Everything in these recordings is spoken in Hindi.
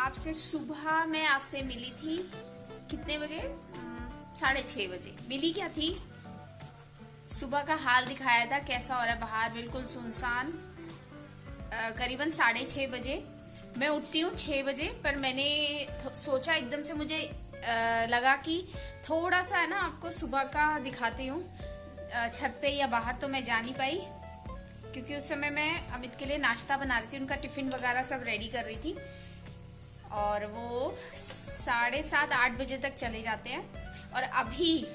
आपसे सुबह मैं आपसे मिली थी कितने बजे? 6:30 बजे मिली। क्या थी? सुबह का हाल दिखाया था कैसा हो रहा है बाहर, बिल्कुल सुनसान। करीबन 6:30 बजे मैं उठती हूँ 6 बजे, पर मैंने सोचा एकदम से मुझे लगा कि थोड़ा सा है ना आपको सुबह का दिखाती हूँ। छत पे या बाहर तो मैं जा नहीं पाई क्योंकि उस समय मैं अमित के लिए नाश्ता बना रही थी, उनका टिफिन वगैरह सब रेडी कर रही थी और वो 7:30-8 बजे तक चले जाते हैं। और अभी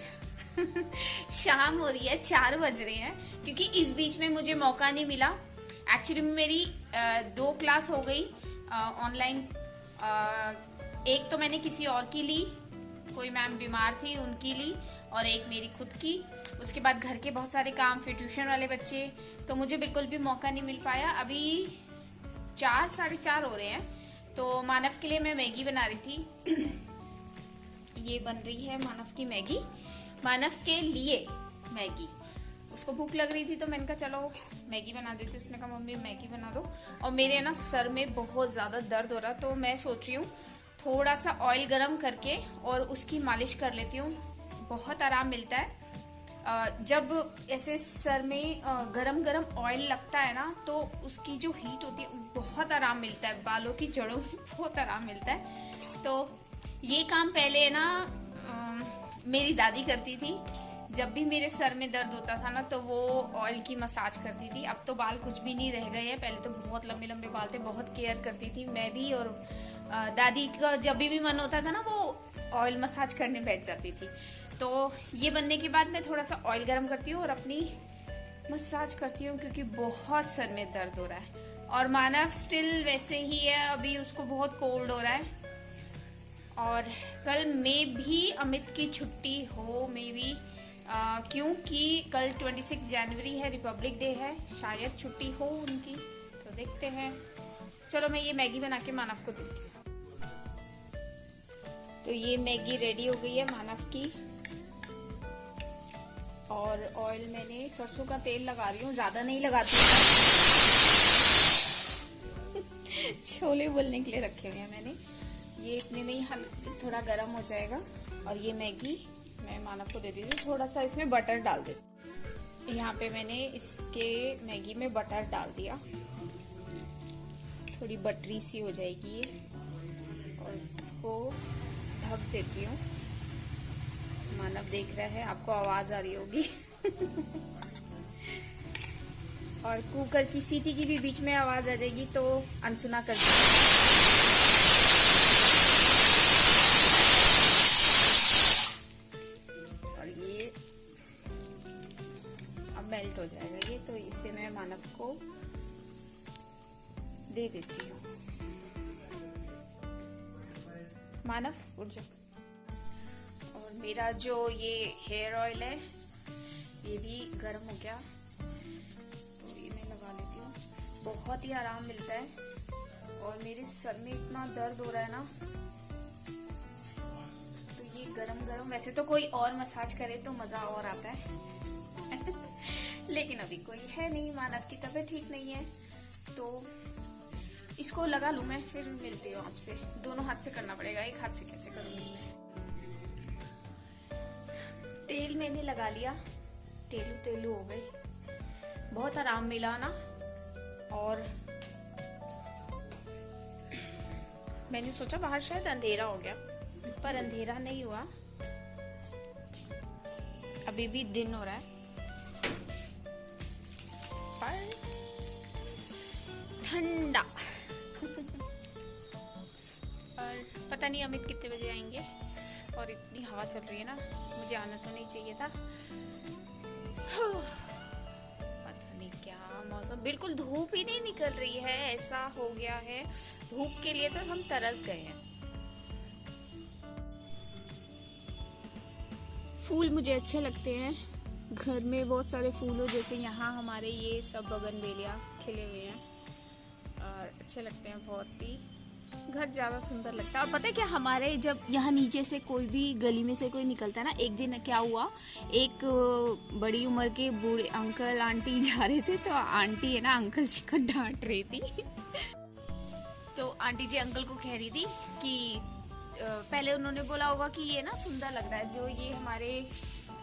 शाम हो रही है, 4 बज रहे हैं, क्योंकि इस बीच में मुझे मौका नहीं मिला। एक्चुअली मेरी 2 क्लास हो गई ऑनलाइन। एक तो मैंने किसी और की ली, कोई मैम बीमार थी उनकी ली, और एक मेरी खुद की। उसके बाद घर के बहुत सारे काम, फिर ट्यूशन वाले बच्चे, तो मुझे बिल्कुल भी मौका नहीं मिल पाया। अभी 4-4:30 हो रहे हैं, तो मानव के लिए मैं मैगी बना रही थी। ये बन रही है मानव की मैगी, मानव के लिए मैगी। उसको भूख लग रही थी तो मैंने कहा चलो मैगी बना देती। उसने कहा मम्मी मैगी बना दो। और मेरे ना सर में बहुत ज़्यादा दर्द हो रहा, तो मैं सोच रही हूँ थोड़ा सा ऑयल गरम करके और उसकी मालिश कर लेती हूँ। बहुत आराम मिलता है जब ऐसे सर में गरम गरम ऑयल लगता है ना, तो उसकी जो हीट होती है बहुत आराम मिलता है, बालों की जड़ों में बहुत आराम मिलता है। तो ये काम पहले ना मेरी दादी करती थी। जब भी मेरे सर में दर्द होता था ना, तो वो ऑयल की मसाज करती थी। अब तो बाल कुछ भी नहीं रह गए हैं, पहले तो बहुत लंबे लंबे बाल थे, बहुत केयर करती थी मैं भी। और दादी का जब भी मन होता था ना, वो ऑयल मसाज करने बैठ जाती थी। तो ये बनने के बाद मैं थोड़ा सा ऑयल गरम करती हूँ और अपनी मसाज करती हूँ, क्योंकि बहुत सर में दर्द हो रहा है। और मानव स्टिल वैसे ही है, अभी उसको बहुत कोल्ड हो रहा है। और कल में भी अमित की छुट्टी हो, मे भी क्योंकि कल 26 जनवरी है, रिपब्लिक डे है, शायद छुट्टी हो उनकी, तो देखते हैं। चलो मैं ये मैगी बना के मानव को देती हूँ। तो ये मैगी रेडी हो गई है मानव की। और ऑयल मैंने सरसों का तेल लगा रही हूँ, ज़्यादा नहीं लगाती। छोले बोलने के लिए रखे हुए हैं मैंने। ये इतने में ही थोड़ा गर्म हो जाएगा। और ये मैगी मैं मानव को दे दी थी। थोड़ा सा इसमें बटर डाल दे। यहाँ पे मैंने इसके मैगी में बटर डाल दिया, थोड़ी बटरी सी हो जाएगी ये। और इसको ढक देती हूँ। मानव देख रहा है, आपको आवाज आ रही होगी। और कुकर की सीटी की भी बीच में आवाज आ जाएगी, तो अनसुना कर और ये अब मेल्ट हो जाएगा ये, तो इसे मैं मानव को दे देती हूँ। मानव उठ जाओ। मेरा जो ये हेयर ऑयल है ये भी गर्म हो गया, तो ये मैं लगा लेती हूँ। बहुत ही आराम मिलता है। और मेरे सर में इतना दर्द हो रहा है ना, तो ये गरम गरम, वैसे तो कोई और मसाज करे तो मज़ा और आता है। लेकिन अभी कोई है नहीं, मानव की तबीयत ठीक नहीं है, तो इसको लगा लूँ मैं, फिर मिलती हूँ आपसे। दोनों हाथ से करना पड़ेगा, एक हाथ से कैसे करूँगी मैं। तेल मैंने लगा लिया, तेलू तेलू हो गई, बहुत आराम मिला ना। और मैंने सोचा बाहर शायद अंधेरा हो गया, पर अंधेरा नहीं हुआ, अभी भी दिन हो रहा है, पर ठंडा। और पता नहीं अमित कितने बजे आएंगे। और इतनी हवा चल रही है ना, मुझे आना तो नहीं चाहिए था। पता नहीं क्या मौसम, बिल्कुल धूप ही नहीं निकल रही है, ऐसा हो गया है। धूप के लिए तो हम तरस गए हैं। फूल मुझे अच्छे लगते हैं, घर में बहुत सारे फूल हो, जैसे यहाँ हमारे ये सब बगनवेलिया खिले हुए हैं और अच्छे लगते हैं बहुत ही। घर ज़्यादा सुंदर लगता है। और पता है क्या, हमारे जब यहाँ नीचे से कोई भी गली में से कोई निकलता है ना, एक दिन क्या हुआ, एक बड़ी उम्र के बूढ़े अंकल आंटी जा रहे थे, तो आंटी है ना अंकल जी को डांट रही थी। तो आंटी जी अंकल को कह रही थी कि पहले उन्होंने बोला होगा कि ये ना सुंदर लग रहा है, जो ये हमारे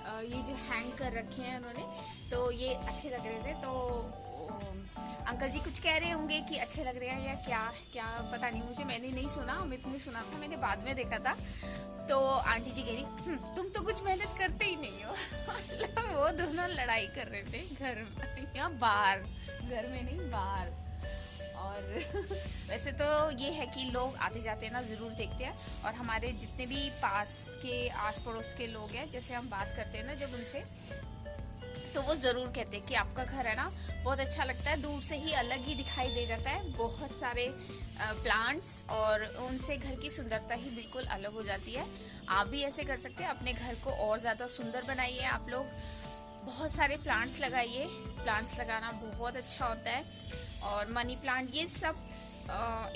ये जो हैंग कर रखे हैं उन्होंने, तो ये अच्छे लग रहे थे। तो अंकल जी कुछ कह रहे होंगे कि अच्छे लग रहे हैं या क्या क्या, पता नहीं मुझे, मैंने नहीं सुना, अमित ने सुना था, मैंने बाद में देखा था। तो आंटी जी कह रही तुम तो कुछ मेहनत करते ही नहीं हो। मतलब वो दोनों लड़ाई कर रहे थे घर में या बाहर, घर में नहीं बाहर। और वैसे तो ये है कि लोग आते जाते हैं ना ज़रूर देखते हैं, और हमारे जितने भी पास के आस पड़ोस के लोग हैं, जैसे हम बात करते हैं ना जब उनसे, तो वो ज़रूर कहते हैं कि आपका घर है ना बहुत अच्छा लगता है, दूर से ही अलग ही दिखाई दे जाता है, बहुत सारे प्लांट्स, और उनसे घर की सुंदरता ही बिल्कुल अलग हो जाती है। आप भी ऐसे कर सकते हैं, अपने घर को और ज़्यादा सुंदर बनाइए। आप लोग बहुत सारे प्लांट्स लगाइए, प्लांट्स लगाना बहुत अच्छा होता है। और मनी प्लांट ये सब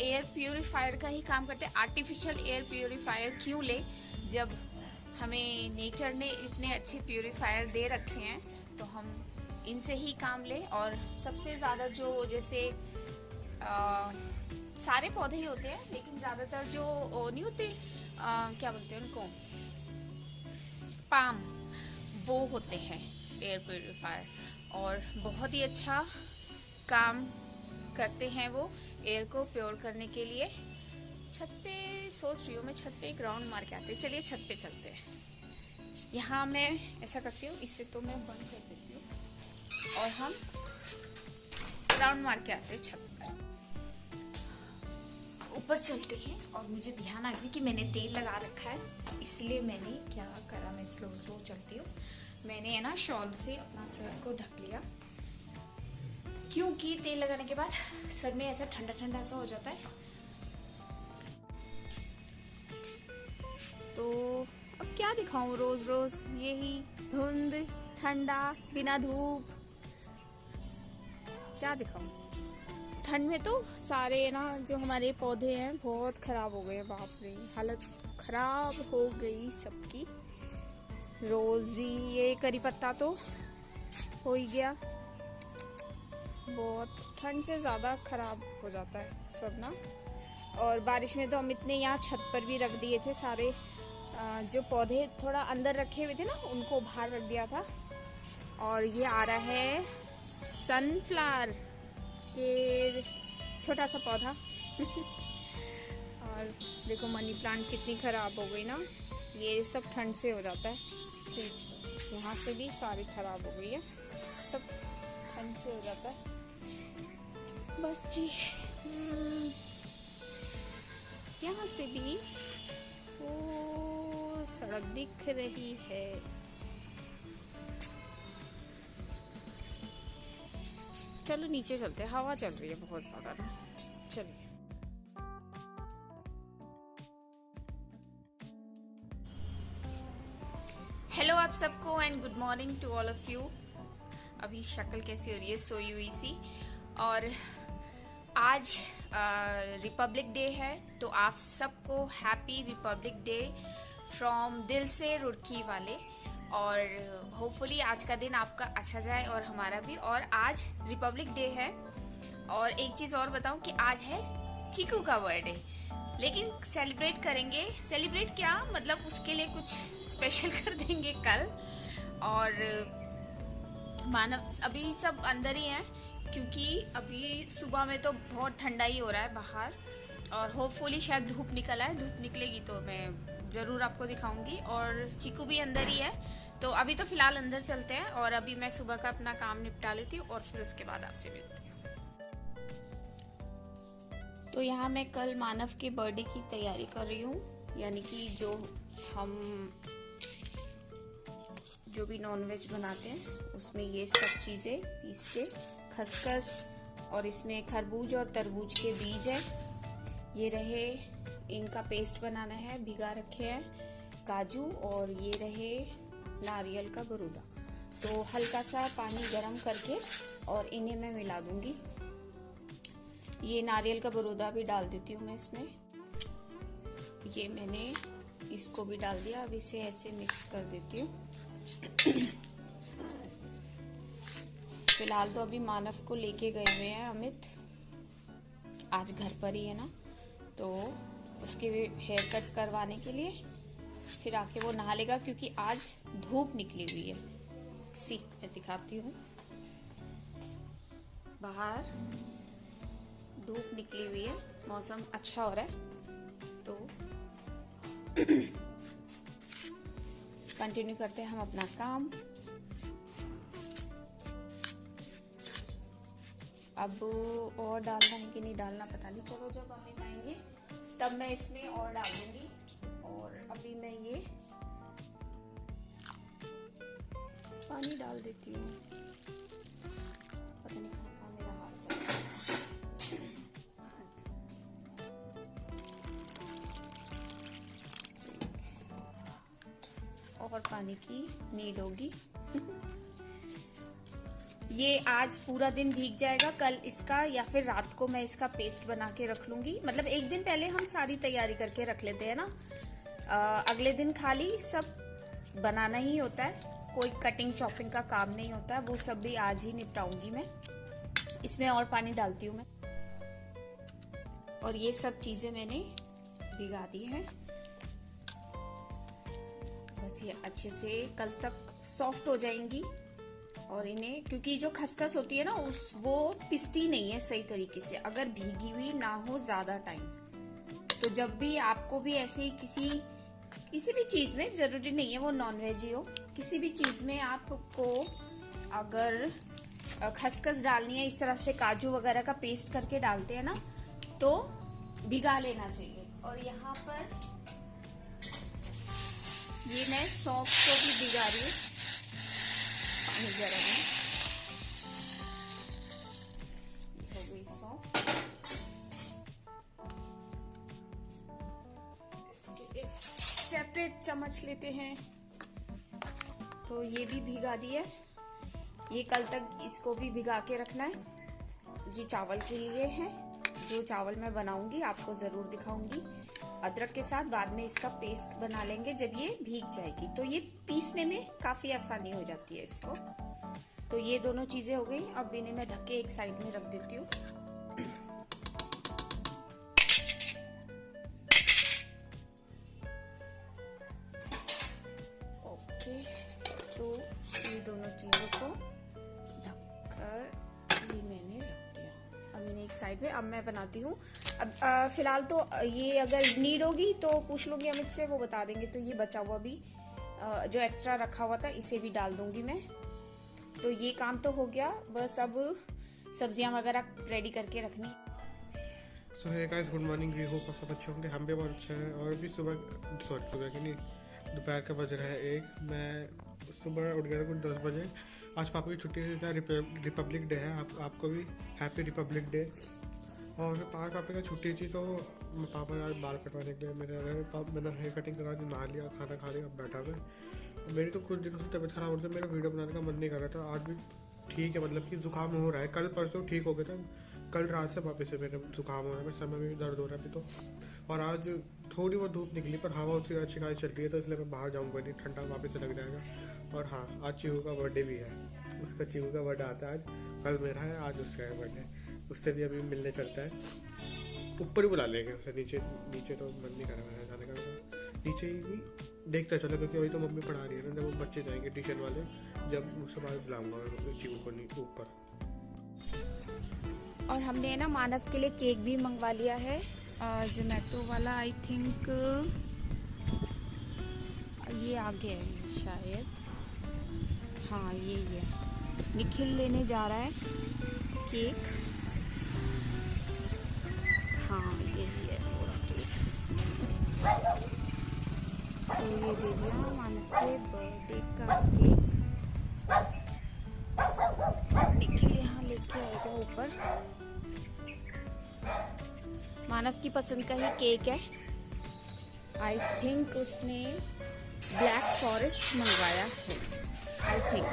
एयर प्यूरिफायर का ही काम करते हैं। आर्टिफिशियल एयर प्यूरिफायर क्यों ले, जब हमें नेचर ने इतने अच्छे प्यूरिफायर दे रखे हैं, तो हम इनसे ही काम लें। और सबसे ज़्यादा जो जैसे सारे पौधे ही होते हैं, लेकिन ज़्यादातर जो नहीं होते, क्या बोलते हैं उनको, पाम, वो होते हैं एयर प्यूरिफायर, और बहुत ही अच्छा काम करते हैं वो एयर को प्योर करने के लिए। छत पे सोच रही हूँ मैं, छत पे एक राउंड मार के आते हैं। चलिए छत पे चलते हैं। यहाँ मैं ऐसा करती हूँ, इससे तो मैं बंद कर देती हूँ और हम राउंड मार के आते हैं छत पर। ऊपर चलते हैं, और मुझे ध्यान आ गया कि मैंने तेल लगा रखा है, इसलिए मैंने क्या करा, मैं स्लो स्लो चलती हूँ। मैंने है ना शॉल से अपना सर को ढक लिया, क्योंकि तेल लगाने के बाद सर में ऐसा ठंडा ठंडा सा हो जाता है। तो अब क्या दिखाऊं रोज रोज, यही धुंध, ठंडा, बिना धूप, क्या दिखाऊं। ठंड में तो सारे ना जो हमारे पौधे हैं बहुत खराब हो गए, बाप रे, हालत खराब हो गई सबकी। रोजी, ये करी पत्ता तो हो ही गया, बहुत ठंड से ज़्यादा खराब हो जाता है सब ना। और बारिश में तो हम इतने यहाँ छत पर भी रख दिए थे सारे, जो पौधे थोड़ा अंदर रखे हुए थे ना, उनको बाहर रख दिया था। और ये आ रहा है सनफ्लावर के छोटा सा पौधा। और देखो मनी प्लांट कितनी खराब हो गई ना, ये सब ठंड से हो जाता है। यहाँ से भी सारी खराब हो गई है, सब ठंड से हो जाता है। बस जी, यहाँ से भी वो सड़क दिख रही है। चलो नीचे चलते हैं, हवा चल रही है बहुत ज़्यादा ना, चलिए। हेलो आप सबको, and good morning to all of you. अभी शक्ल कैसी हो रही है, सोई हुई सी। और आज रिपब्लिक डे है, तो आप सबको हैप्पी रिपब्लिक डे फ्रॉम दिल से रुड़की वाले। और होपफुली आज का दिन आपका अच्छा जाए और हमारा भी। और आज रिपब्लिक डे है, और एक चीज़ और बताऊं कि आज है चीकू का बर्थडे, लेकिन सेलिब्रेट करेंगे। सेलिब्रेट क्या मतलब, उसके लिए कुछ स्पेशल कर देंगे कल। और मानव अभी सब अंदर ही हैं, क्योंकि अभी सुबह में तो बहुत ठंडा ही हो रहा है बाहर, और होपफुली शायद धूप निकल आए। धूप निकलेगी तो मैं ज़रूर आपको दिखाऊंगी। और चीकू भी अंदर ही है, तो अभी तो फिलहाल अंदर चलते हैं, और अभी मैं सुबह का अपना काम निपटा लेती हूँ, और फिर उसके बाद आपसे मिलती हूँ। तो यहाँ मैं कल मानव के बर्थडे की तैयारी कर रही हूँ, यानी कि जो भी नॉनवेज बनाते हैं उसमें ये सब चीज़ें पीस के, खसखस, और इसमें खरबूज और तरबूज के बीज है, ये रहे, इनका पेस्ट बनाना है, भिगा रखे हैं काजू, और ये रहे नारियल का बरूदा। तो हल्का सा पानी गरम करके और इन्हें मैं मिला दूंगी। ये नारियल का बरूदा भी डाल देती हूँ मैं इसमें। ये मैंने इसको भी डाल दिया, अब इसे ऐसे मिक्स कर देती हूँ। फिलहाल तो अभी मानव को लेके गए हुए हैं अमित, आज घर पर ही है ना, तो उसके हेयर कट करवाने के लिए फिर आके वो नहा लेगा, क्योंकि आज धूप निकली हुई है। मैं दिखाती हूँ, बाहर धूप निकली हुई है, मौसम अच्छा हो रहा है। तो कंटिन्यू करते हैं हम अपना काम। अब और डालना है कि नहीं डालना पता नहीं, चलो जब मम्मी आएंगे तब मैं इसमें और डाल दूंगी। और अभी मैं ये पानी डाल देती हूँ। पता नहीं कहाँ मेरा हाथ जा रहा है। और पानी की नीड होगी। ये आज पूरा दिन भीग जाएगा, कल इसका या फिर रात को मैं इसका पेस्ट बना के रख लूंगी। मतलब एक दिन पहले हम सारी तैयारी करके रख लेते हैं ना, अगले दिन खाली सब बनाना ही होता है, कोई कटिंग चॉपिंग का काम नहीं होता है। वो सब भी आज ही निपटाऊंगी मैं। इसमें और पानी डालती हूँ मैं। और ये सब चीजें मैंने भिगा दी हैं, बस ये अच्छे से कल तक सॉफ्ट हो जाएंगी। और इन्हें, क्योंकि जो खसखस होती है ना वो पिसती नहीं है सही तरीके से अगर भीगी हुई ना हो ज्यादा टाइम। तो जब भी आपको भी ऐसे ही किसी भी चीज में, जरूरी नहीं है वो नॉनवेज ही हो, किसी भी चीज में आपको अगर खसखस डालनी है, इस तरह से काजू वगैरह का पेस्ट करके डालते हैं ना, तो भिगा लेना चाहिए। और यहाँ पर ये मैं सौंफ को भी भिगा रही हूँ, पानी गर्म है। हो गई सौंफ, इसके सेपरेट चम्मच लेते हैं। तो ये भी भिगा दिया, ये कल तक इसको भी भिगा के रखना है जी। चावल के लिए है, जो चावल मैं बनाऊंगी आपको जरूर दिखाऊंगी। अदरक के साथ बाद में इसका पेस्ट बना लेंगे जब ये भीग जाएगी, तो ये पीसने में काफी आसानी हो जाती है इसको। तो ये दोनों चीजें हो गई। अब इन्हें मैं ढक के एक साइड में रख देती हूँ। ओके, तो ये दोनों चीजों को ढककर ये मैंने रख दिया। अब इन्हें एक साइड में, अब मैं बनाती हूँ। अब फिलहाल तो ये अगर नीड होगी तो पूछ लूंगी अमित से, वो बता देंगे। तो ये बचा हुआ भी जो एक्स्ट्रा रखा हुआ था इसे भी डाल दूंगी मैं। तो ये काम तो हो गया, बस अब सब्जियां वगैरह रेडी करके रखनी। So hey guys, good morning. We hope आप सब अच्छे होंगे, हम भी बहुत अच्छे हैं। और भी सुबह की नहीं, दोपहर का बज रहा है 1। मैं सुबह उठ गया था कुछ 10 बजे। आज पापा की छुट्टी है, रिपब्लिक डे है। आपको भी हैप्पी रिपब्लिक डे। और फिर पापा का छुट्टी थी तो पापा आज बाल कटवाने के लिए मेरे घर, मैंने हेयर कटिंग करा दी, नहा लिया, खाना खा लिया, अब बैठा मैं। मेरी तो कुछ दिनों से तबीयत खराब हो रही थी, मेरा वीडियो बनाने का मन नहीं कर रहा था। आज भी ठीक है, मतलब कि जुकाम हो रहा है। कल परसों ठीक हो गया था, कल रात से वापस से मेरे जुकाम हो रहा है, मेरे समय में भी दर्द हो रहा है तो। और आज थोड़ी बहुत धूप निकली पर हवा उसकी अच्छी खासी चल रही है, तो इसलिए मैं बाहर जाऊँगा नहीं, ठंडा वापस से लग जाएगा। और हाँ, आज चीहू का बर्थडे भी है, उसका चीहू का बर्थडे आता है आज। कल मेरा है, आज उसका है बर्थडे। उससे भी अभी मिलने चलता है, ऊपर ही बुला लेंगे उसे। नीचे तो मन नहीं कर रहा है जाने का, नीचे ही देखता चलो, क्योंकि वही तो मम्मी पढ़ा रही है ना। जब वो बच्चे जाएंगे ट्यूशन वाले, जब उसके बाद बुलाऊंगा चीहू को ऊपर। और हमने ना मानव के लिए केक भी मंगवा लिया है, जोमेटो वाला। आई थिंक ये आ गया है शायद, हाँ ये निखिल लेने जा रहा है केक। हाँ ये है पूरा केक, तो ये दे दिया मानव के बर्थडे का केक। निखिल यहाँ लेके आएगा ऊपर। मानव की पसंद का ही केक है। आई थिंक उसने ब्लैक फॉरेस्ट मंगवाया है, आई थिंक।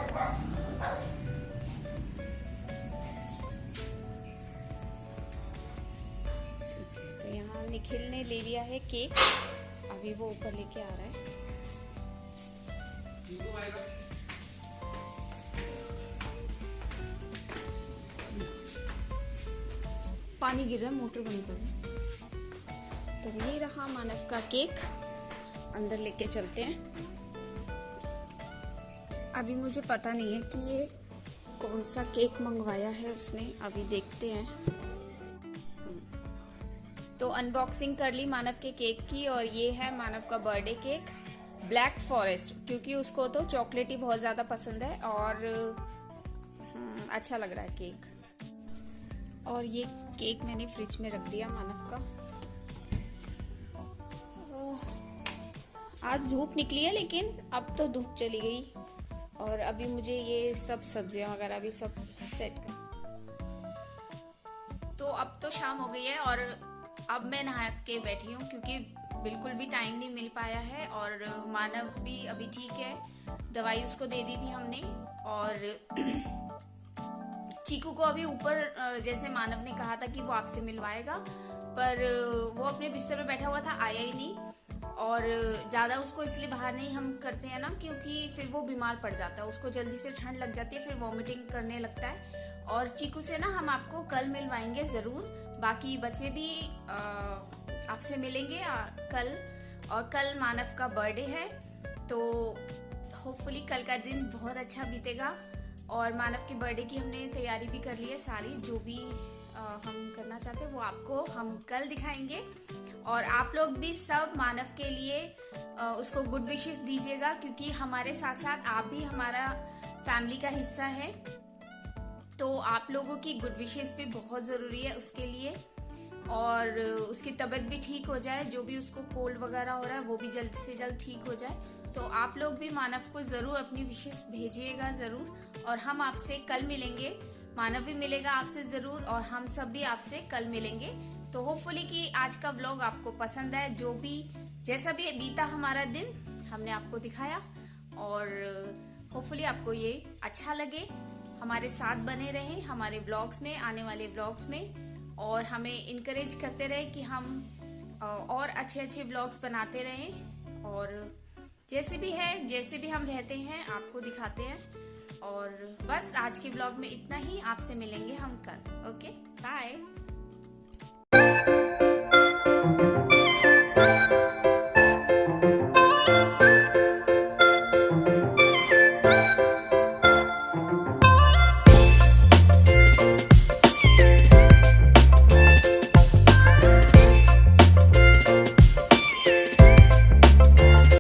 तो यहाँ निखिल ने ले लिया है केक, अभी वो ऊपर लेके आ रहा है। पानी गिर रहा है, मोटर बंद कर। तो ये रहा मानव का केक, अंदर लेके चलते हैं। अभी मुझे पता नहीं है कि ये कौन सा केक मंगवाया है उसने, अभी देखते हैं। तो अनबॉक्सिंग कर ली मानव के केक की, और ये है मानव का बर्थडे केक, ब्लैक फॉरेस्ट, क्योंकि उसको तो चॉकलेट ही बहुत ज़्यादा पसंद है और अच्छा लग रहा है केक। और ये केक मैंने फ्रिज में रख दिया मानव का। आज धूप निकली है, लेकिन अब तो धूप चली गई, और अभी मुझे ये सब सब्जियां वगैरह भी सब सेट कर। तो अब तो शाम हो गई है और अब मैं नहा के बैठी हूँ, क्योंकि बिल्कुल भी टाइम नहीं मिल पाया है। और मानव भी अभी ठीक है, दवाई उसको दे दी थी हमने। और चीकू को अभी ऊपर, जैसे मानव ने कहा था कि वो आपसे मिलवाएगा, पर वो अपने बिस्तर पे बैठा हुआ था, आया ही नहीं। और ज़्यादा उसको इसलिए बाहर नहीं हम करते हैं ना, क्योंकि फिर वो बीमार पड़ जाता है, उसको जल्दी से ठंड लग जाती है, फिर वॉमिटिंग करने लगता है। और चीकू से ना हम आपको कल मिलवाएंगे ज़रूर, बाकी बच्चे भी आपसे मिलेंगे कल। और कल मानव का बर्थडे है, तो होपफुली कल का दिन बहुत अच्छा बीतेगा। और मानव के बर्थडे की हमने तैयारी भी कर ली है सारी, जो भी हम करना चाहते हैं वो आपको हम कल दिखाएंगे। और आप लोग भी सब मानव के लिए उसको गुड विशेस दीजिएगा, क्योंकि हमारे साथ साथ आप भी हमारा फैमिली का हिस्सा है। तो आप लोगों की गुड विशेस भी बहुत ज़रूरी है उसके लिए, और उसकी तबीयत भी ठीक हो जाए, जो भी उसको कोल्ड वगैरह हो रहा है वो भी जल्द से जल्द ठीक हो जाए। तो आप लोग भी मानव को ज़रूर अपनी विशेस भेजिएगा ज़रूर, और हम आपसे कल मिलेंगे। मानव भी मिलेगा आपसे ज़रूर, और हम सब भी आपसे कल मिलेंगे। तो होपफुली कि आज का व्लॉग आपको पसंद आए, जो भी जैसा भी बीता हमारा दिन हमने आपको दिखाया, और होपफुली आपको ये अच्छा लगे। हमारे साथ बने रहें हमारे व्लॉग्स में, आने वाले व्लॉग्स में, और हमें इनकरेज करते रहे कि हम और अच्छे अच्छे व्लॉग्स बनाते रहें। और जैसे भी है, जैसे भी हम रहते हैं आपको दिखाते हैं। और बस आज के व्लॉग में इतना ही, आपसे मिलेंगे हम कल। Okay, bye.